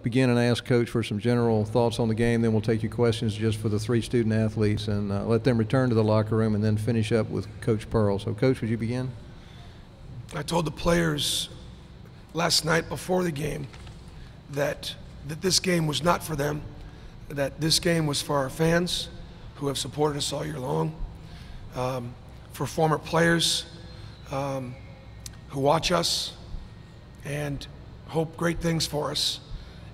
begin and ask Coach for some general thoughts on the game. Then we'll take your questions just for the 3 student athletes and let them return to the locker room and then finish up with Coach Pearl. So, Coach, would you begin? I told the players last night before the game that this game was not for them, that this game was for our fans who have supported us all year long, for former players who watch us and hope great things for us,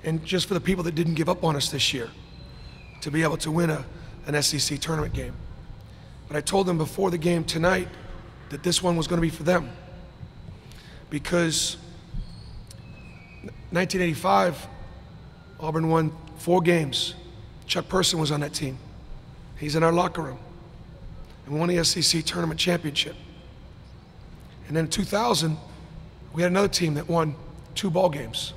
and just for the people that didn't give up on us this year to be able to win an SEC tournament game. But I told them before the game tonight that this one was going to be for them, because 1985, Auburn won 4 games. Chuck Person was on that team. He's in our locker room. And we won the SEC tournament championship. And then in 2000, we had another team that won 2 ball games.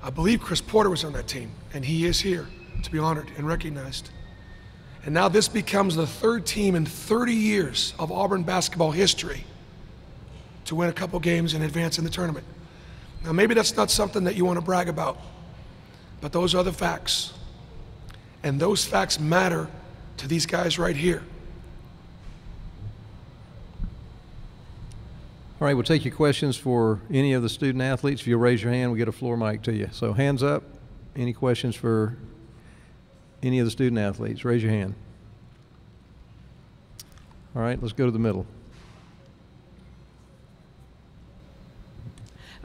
I believe Chris Porter was on that team, and he is here to be honored and recognized. And now this becomes the 3rd team in 30 years of Auburn basketball history to win a couple games and advance in the tournament. Now maybe that's not something that you want to brag about, but those are the facts. And those facts matter to these guys right here. All right, we'll take your questions for any of the student athletes. If you'll raise your hand, we'll get a floor mic to you. So hands up. Any questions for any of the student athletes? Raise your hand. All right, let's go to the middle.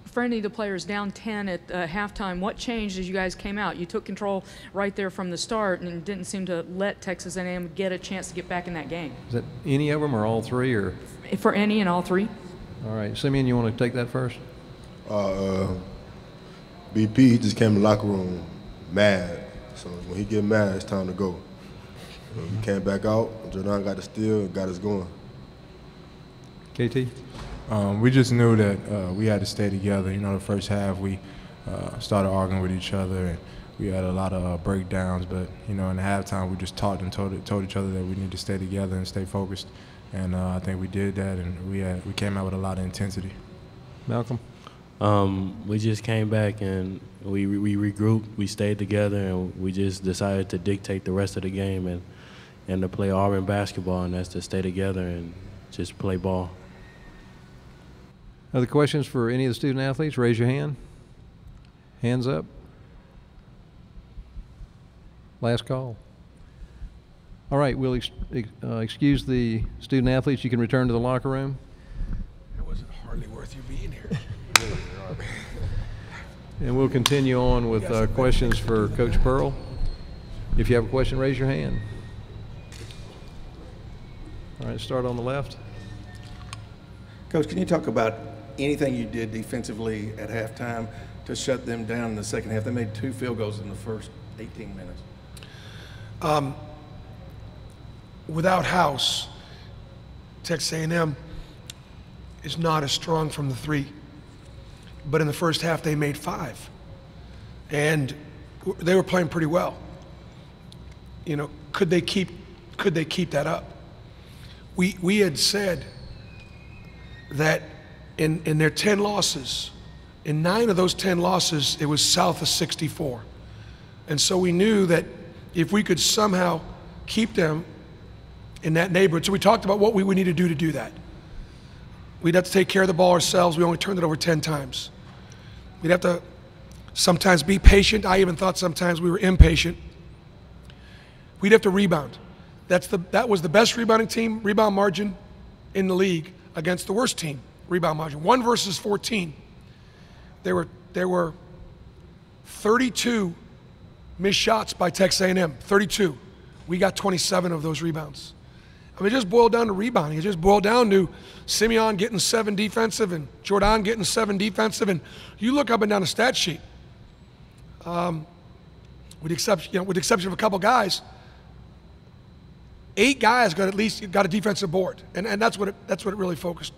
For any of the players down 10 at halftime, what changed as you guys came out? You took control right there from the start and didn't seem to let Texas A&M get a chance to get back in that game. Is that any of them or all 3? Or? For any and all 3. All right, Cinmeon, you want to take that first? BP, he just came in the locker room mad. So when he get mad, it's time to go. We came back out, Jordan got the steal and got us going. KT? We just knew that we had to stay together. You know, the first half we started arguing with each other, and we had a lot of breakdowns. But you know, in the halftime, we just talked and told each other that we need to stay together and stay focused. And I think we did that, and we came out with a lot of intensity. Malcolm? We just came back and we regrouped. We stayed together, and we just decided to dictate the rest of the game and to play Auburn basketball, and that's to stay together and just play ball. Other questions for any of the student athletes? Raise your hand. Hands up. Last call. All right, we'll excuse the student athletes. You can return to the locker room. It wasn't hardly worth you being here. And we'll continue on with questions for Coach Pearl. If you have a question, raise your hand. All right, start on the left. Coach, can you talk about anything you did defensively at halftime to shut them down in the second half? They made 2 field goals in the first 18 minutes. Without House, Texas A&M is not as strong from the 3. But in the first half, they made 5. And they were playing pretty well. You know, could they keep that up? We had said that in their 10 losses, in 9 of those 10 losses, it was south of 64. And so we knew that if we could somehow keep them in that neighborhood, so we talked about what we would need to do that. We'd have to take care of the ball ourselves. We only turned it over 10 times. We'd have to sometimes be patient. I even thought sometimes we were impatient. We'd have to rebound. That was the best rebound margin in the league against the worst team. Rebound margin, 1 versus 14. There were 32 missed shots by Texas A&M, 32. We got 27 of those rebounds. I mean, it just boiled down to rebounding. It just boiled down to Cinmeon getting 7 defensive and Jordan getting 7 defensive. And you look up and down the stat sheet, with the exception of a couple guys, 8 guys got at least a defensive board, and that's what it really focused